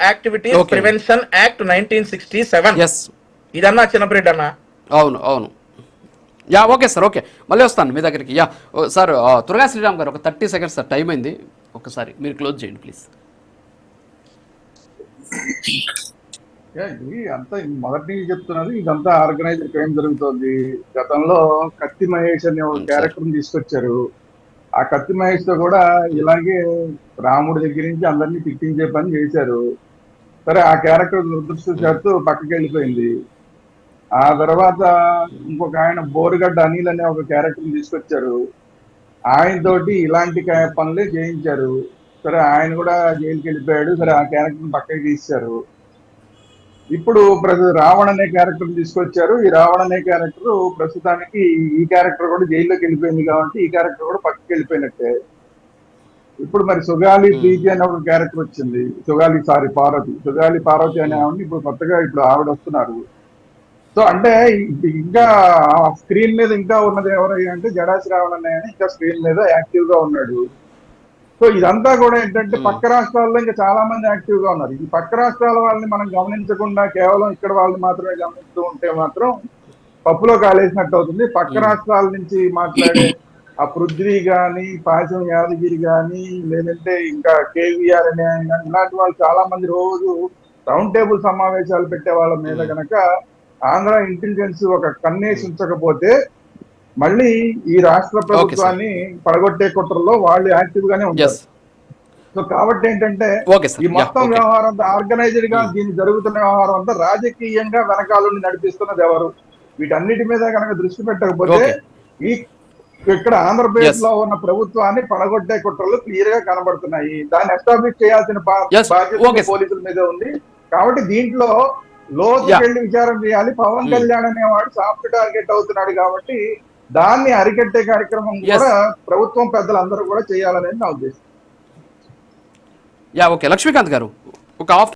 Activities prevention act 1967. ఇదన్నా చిన్నపిరెడ్డి అన్న. అవును అవును. యా ఓకే సార్, ఓకే మళ్ళీ వస్తాను మీ దగ్గరికి. యా సార్, త్వరగా శ్రీరామ్ గారు ఒక 30 సెకండ్స్ సార్, టైం అయింది, ఒకసారి మీరు క్లోజ్ చేయండి ప్లీజ్. ఇది అంతా మొదటి నుంచి చెప్తున్నది, ఇదంతా ఆర్గనైజ్డ్ క్రైమ్ జరుగుతోంది. గతంలో కత్తి మహేష్ అనే ఒక క్యారెక్టర్ తీసుకొచ్చారు. ఆ కత్తి మహేష్ తో కూడా ఇలాగే రాముడి దగ్గర నుంచి అందరినీ తిట్టించే పని చేశారు. సరే, ఆ క్యారెక్టర్ దురదృష్టవశాత్తు పక్కకి వెళ్ళిపోయింది. ఆ తర్వాత ఇంకొక ఆయన బోరుగడ్డ అనిల్ అనే ఒక క్యారెక్టర్ తీసుకొచ్చారు. ఆయనతోటి ఇలాంటి పనులే చేయించారు. సరే, ఆయన కూడా జైలుకి వెళ్ళిపోయాడు. సరే, ఆ క్యారెక్టర్ పక్కకి తీశారు. ఇప్పుడు రావణ్ అనే క్యారెక్టర్ తీసుకొచ్చారు. ఈ రావణ్ అనే క్యారెక్టర్ ప్రస్తుతానికి ఈ క్యారెక్టర్ కూడా జైల్లోకి వెళ్ళిపోయింది కాబట్టి ఈ క్యారెక్టర్ కూడా పక్కకి వెళ్ళిపోయినట్టే. ఇప్పుడు మరి సుగాలి ప్రీతి అనే ఒక క్యారెక్టర్ వచ్చింది. సుగాలి పార్వతి అనే ఆవిడ ఇప్పుడు కొత్తగా ఇప్పుడు ఆవిడ వస్తున్నారు. సో అంటే ఇంకా స్క్రీన్ మీద ఇంకా ఉన్నది ఎవరయ్యా అంటే జడా శ్రావణ్ అన్నయ్య ఇంకా స్క్రీన్ మీద యాక్టివ్ గా ఉన్నాడు. సో ఇదంతా కూడా ఏంటంటే పక్క రాష్ట్రాల్లో ఇంకా చాలా మంది యాక్టివ్ గా ఉన్నారు. ఈ పక్క రాష్ట్రాల వాళ్ళని మనం గమనించకుండా కేవలం ఇక్కడ వాళ్ళని మాత్రమే గమనిస్తూ ఉంటే మాత్రం పప్పులో కాలేసినట్టు అవుతుంది. పక్క రాష్ట్రాల నుంచి మాట్లాడే ఆ పృథ్వీ గాని, పాశం యాదగిరి గాని, లేదంటే ఇంకా కేవీఆర్ అనే ఆయన, ఇలాంటి వాళ్ళు చాలా మంది రోజు రౌండ్ టేబుల్ సమావేశాలు పెట్టే వాళ్ళ మీద గనక ఆంధ్ర ఇంటెలిజెన్స్ ఒక కన్నేసి ఉంచకపోతే మళ్ళీ ఈ రాష్ట్ర ప్రభుత్వాన్ని పడగొట్టే కుట్రలో వాళ్ళు యాక్టివ్ గానే ఉంటారు. సో కాబట్టి ఏంటంటే ఈ మొత్తం వ్యవహారం అంతా ఆర్గనైజ్డ్ గా దీన్ని జరుగుతున్న వ్యవహారం అంతా రాజకీయంగా వెనకాలని నడిపిస్తున్నది ఎవరు? వీటన్నిటి మీద కనుక దృష్టి పెట్టకపోతే ఈ ఇక్కడ ఆంధ్రప్రదేశ్ లో ఉన్న ప్రభుత్వాన్ని పడగొట్టే కుట్రలు క్లియర్ గా కనబడుతున్నాయి. దాన్ని ఎస్టాబ్లిష్ చేయాల్సిన బాధ్యత పోలీసుల మీద ఉంది. కాబట్టి దీంట్లో లోతుకి వెళ్ళి విచారం చేయాలి. పవన్ కళ్యాణ్ అనేవాడు సాఫ్ట్ టార్గెట్ అవుతున్నాడు కాబట్టి దాన్ని అరికట్టే కార్యక్రమం కూడా ప్రభుత్వం పెద్దలందరూ కూడా చేయాలనేది నా ఉద్దేశం. యా ఓకే, లక్ష్మీకాంత్ గారు ఒక